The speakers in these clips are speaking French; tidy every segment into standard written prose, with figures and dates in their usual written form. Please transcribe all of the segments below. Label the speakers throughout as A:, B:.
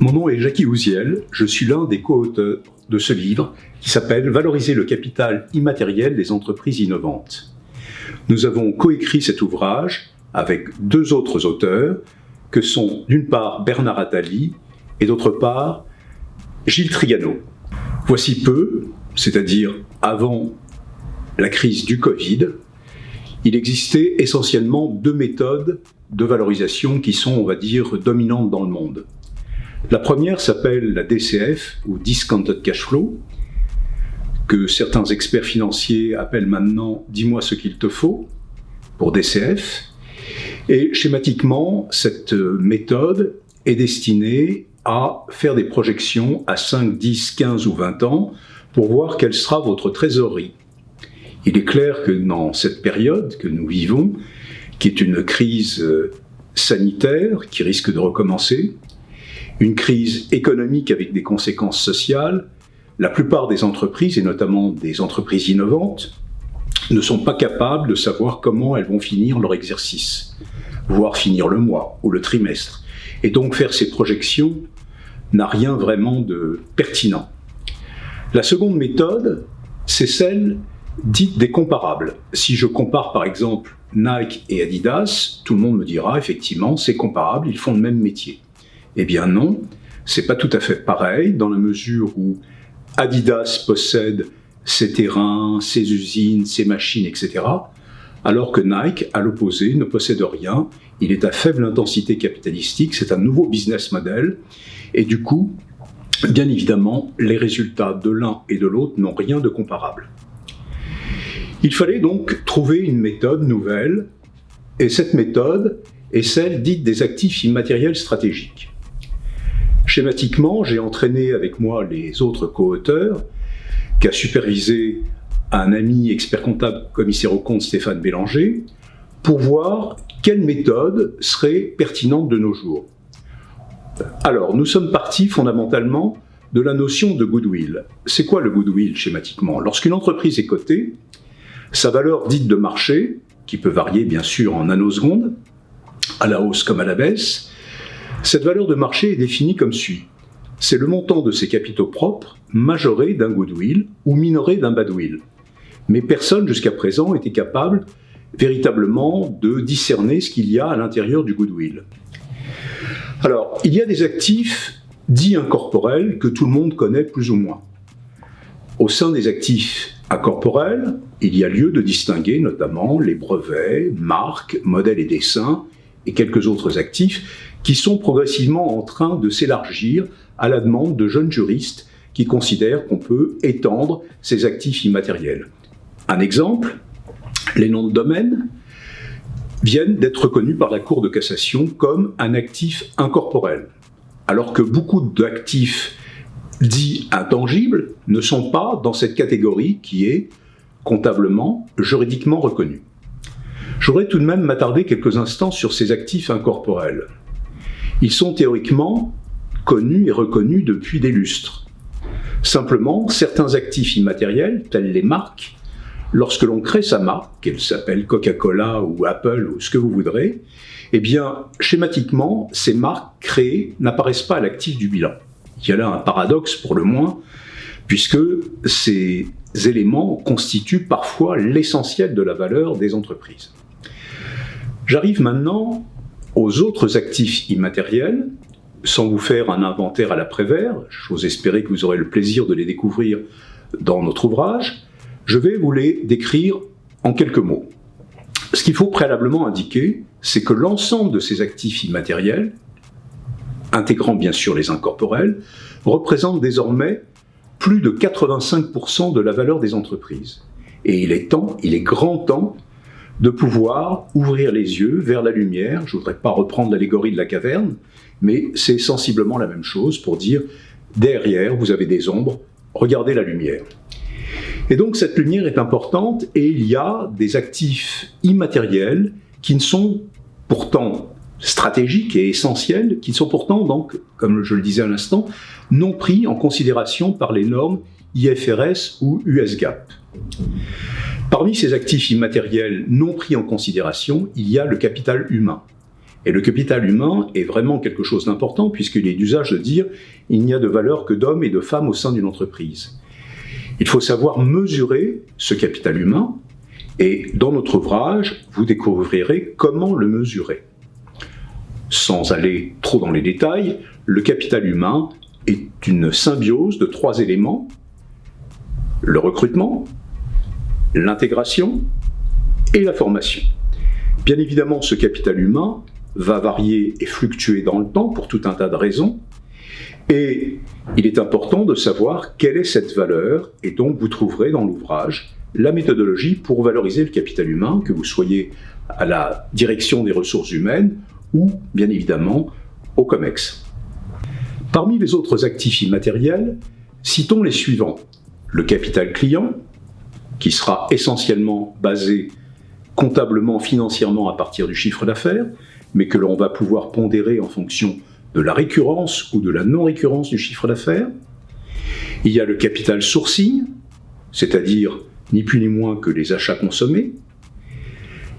A: Mon nom est Jacky Ouziel, je suis l'un des co-auteurs de ce livre qui s'appelle « Valoriser le capital immatériel des entreprises innovantes ». Nous avons coécrit cet ouvrage avec deux autres auteurs que sont d'une part Bernard Attali et d'autre part Gilles Trigano. Voici peu, c'est-à-dire avant la crise du Covid, il existait essentiellement deux méthodes de valorisation qui sont, on va dire, dominantes dans le monde. La première s'appelle la DCF, ou Discounted Cash Flow, que certains experts financiers appellent maintenant « dis-moi ce qu'il te faut » pour DCF. Et schématiquement, cette méthode est destinée à faire des projections à 5, 10, 15 ou 20 ans pour voir quelle sera votre trésorerie. Il est clair que dans cette période que nous vivons, qui est une crise sanitaire qui risque de recommencer, une crise économique avec des conséquences sociales, la plupart des entreprises, et notamment des entreprises innovantes, ne sont pas capables de savoir comment elles vont finir leur exercice, voire finir le mois ou le trimestre. Et donc faire ces projections n'a rien vraiment de pertinent. La seconde méthode, c'est celle dite des comparables. Si je compare par exemple Nike et Adidas, tout le monde me dira effectivement c'est comparable, ils font le même métier. Eh bien non, c'est pas tout à fait pareil dans la mesure où Adidas possède ses terrains, ses usines, ses machines, etc. Alors que Nike, à l'opposé, ne possède rien. Il est à faible intensité capitalistique, c'est un nouveau business model. Et du coup, bien évidemment, les résultats de l'un et de l'autre n'ont rien de comparable. Il fallait donc trouver une méthode nouvelle, et cette méthode est celle dite des actifs immatériels stratégiques. Schématiquement, j'ai entraîné avec moi les autres co-auteurs, qu'a supervisé un ami expert comptable commissaire aux comptes Stéphane Bélanger, pour voir quelle méthode serait pertinente de nos jours. Alors, nous sommes partis fondamentalement de la notion de goodwill. C'est quoi le goodwill schématiquement? Lorsqu'une entreprise est cotée, sa valeur dite de marché, qui peut varier bien sûr en nanosecondes, à la hausse comme à la baisse, cette valeur de marché est définie comme suit. C'est le montant de ses capitaux propres majoré d'un goodwill ou minoré d'un badwill. Mais personne jusqu'à présent n'était capable véritablement de discerner ce qu'il y a à l'intérieur du goodwill. Alors, il y a des actifs dits incorporels que tout le monde connaît plus ou moins. Au sein des actifs incorporels, il y a lieu de distinguer notamment les brevets, marques, modèles et dessins et quelques autres actifs qui sont progressivement en train de s'élargir à la demande de jeunes juristes qui considèrent qu'on peut étendre ces actifs immatériels. Un exemple, les noms de domaine viennent d'être reconnus par la Cour de cassation comme un actif incorporel, alors que beaucoup d'actifs dits intangibles ne sont pas dans cette catégorie qui est comptablement, juridiquement reconnue. Je voudrais tout de même m'attarder quelques instants sur ces actifs incorporels. Ils sont théoriquement connus et reconnus depuis des lustres. Simplement, certains actifs immatériels, tels les marques, lorsque l'on crée sa marque, qu'elle s'appelle Coca-Cola ou Apple ou ce que vous voudrez, eh bien, schématiquement, ces marques créées n'apparaissent pas à l'actif du bilan. Il y a là un paradoxe pour le moins, puisque ces éléments constituent parfois l'essentiel de la valeur des entreprises. J'arrive maintenant aux autres actifs immatériels, sans vous faire un inventaire à la Prévert, j'ose espérer que vous aurez le plaisir de les découvrir dans notre ouvrage, je vais vous les décrire en quelques mots. Ce qu'il faut préalablement indiquer, c'est que l'ensemble de ces actifs immatériels, intégrant bien sûr les incorporels, représentent désormais plus de 85% de la valeur des entreprises. Et il est grand temps de pouvoir ouvrir les yeux vers la lumière. Je ne voudrais pas reprendre l'allégorie de la caverne, mais c'est sensiblement la même chose pour dire derrière, vous avez des ombres, regardez la lumière. Et donc cette lumière est importante et il y a des actifs immatériels qui ne sont pourtant stratégiques et essentiels, qui sont pourtant donc, comme je le disais à l'instant, non pris en considération par les normes IFRS ou US GAAP. Parmi ces actifs immatériels non pris en considération, il y a le capital humain. Et le capital humain est vraiment quelque chose d'important puisqu'il est d'usage de dire il n'y a de valeur que d'hommes et de femmes au sein d'une entreprise. Il faut savoir mesurer ce capital humain et dans notre ouvrage, vous découvrirez comment le mesurer. Sans aller trop dans les détails, le capital humain est une symbiose de 3 éléments: le recrutement, l'intégration et la formation. Bien évidemment, ce capital humain va varier et fluctuer dans le temps pour tout un tas de raisons. Et il est important de savoir quelle est cette valeur, et donc vous trouverez dans l'ouvrage la méthodologie pour valoriser le capital humain, que vous soyez à la direction des ressources humaines ou, bien évidemment, au COMEX. Parmi les autres actifs immatériels, citons les suivants. Le capital client, qui sera essentiellement basé comptablement, financièrement à partir du chiffre d'affaires, mais que l'on va pouvoir pondérer en fonction de la récurrence ou de la non-récurrence du chiffre d'affaires. Il y a le capital sourcing, c'est-à-dire ni plus ni moins que les achats consommés.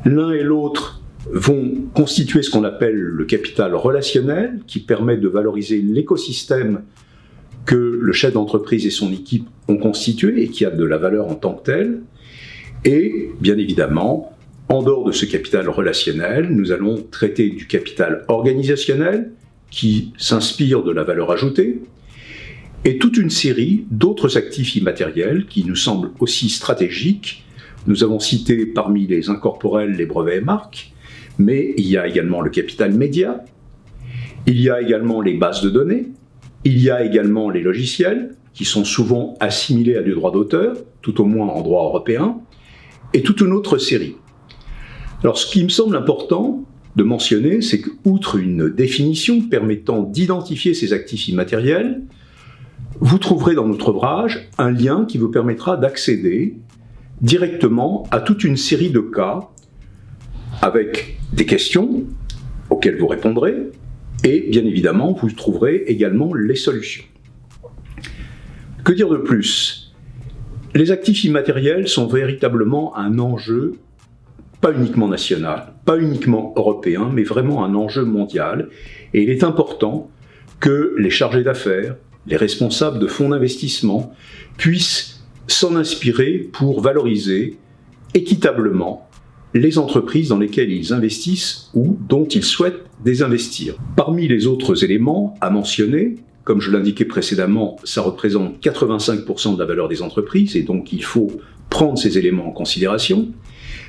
A: L'un et l'autre vont constituer ce qu'on appelle le capital relationnel, qui permet de valoriser l'écosystème que le chef d'entreprise et son équipe ont constitué et qui a de la valeur en tant que tel. Et bien évidemment, en dehors de ce capital relationnel, nous allons traiter du capital organisationnel, qui s'inspire de la valeur ajoutée, et toute une série d'autres actifs immatériels qui nous semblent aussi stratégiques. Nous avons cité parmi les incorporels les brevets et marques, mais il y a également le capital média, il y a également les bases de données, il y a également les logiciels, qui sont souvent assimilés à du droit d'auteur, tout au moins en droit européen, et toute une autre série. Alors ce qui me semble important de mentionner, c'est qu'outre une définition permettant d'identifier ces actifs immatériels, vous trouverez dans notre ouvrage un lien qui vous permettra d'accéder directement à toute une série de cas avec des questions auxquelles vous répondrez et bien évidemment vous trouverez également les solutions. Que dire de plus? Les actifs immatériels sont véritablement un enjeu pas uniquement national, pas uniquement européen, mais vraiment un enjeu mondial. Et il est important que les chargés d'affaires, les responsables de fonds d'investissement puissent s'en inspirer pour valoriser équitablement les entreprises dans lesquelles ils investissent ou dont ils souhaitent désinvestir. Parmi les autres éléments à mentionner, comme je l'indiquais précédemment, ça représente 85% de la valeur des entreprises et donc il faut prendre ces éléments en considération.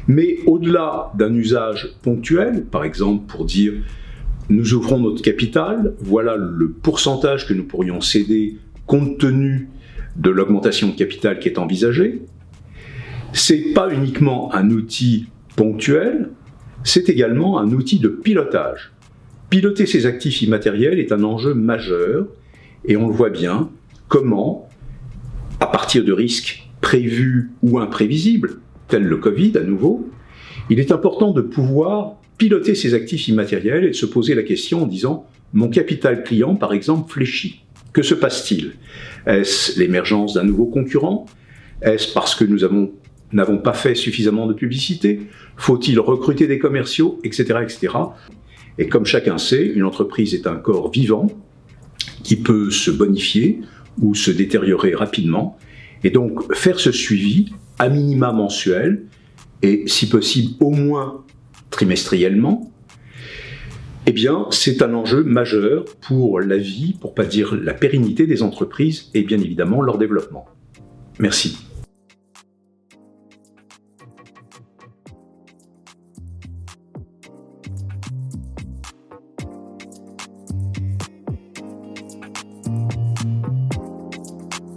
A: Mais au-delà d'un usage ponctuel, par exemple pour dire nous ouvrons notre capital, voilà le pourcentage que nous pourrions céder compte tenu de l'augmentation de capital qui est envisagée, c'est pas uniquement un outil ponctuel, c'est également un outil de pilotage. Piloter ces actifs immatériels est un enjeu majeur et on le voit bien comment, à partir de risques prévus ou imprévisibles, tel le Covid à nouveau, il est important de pouvoir piloter ces actifs immatériels et de se poser la question en disant « mon capital client, par exemple, fléchit. Que se passe-t-il? Est-ce l'émergence d'un nouveau concurrent? Est-ce parce que nous n'avons pas fait suffisamment de publicité? Faut-il recruter des commerciaux? Etc. etc. » Et comme chacun sait, une entreprise est un corps vivant qui peut se bonifier ou se détériorer rapidement. Et donc, faire ce suivi, à minima mensuel, et si possible au moins trimestriellement, eh bien, c'est un enjeu majeur pour la vie, pour ne pas dire la pérennité des entreprises et bien évidemment leur développement. Merci.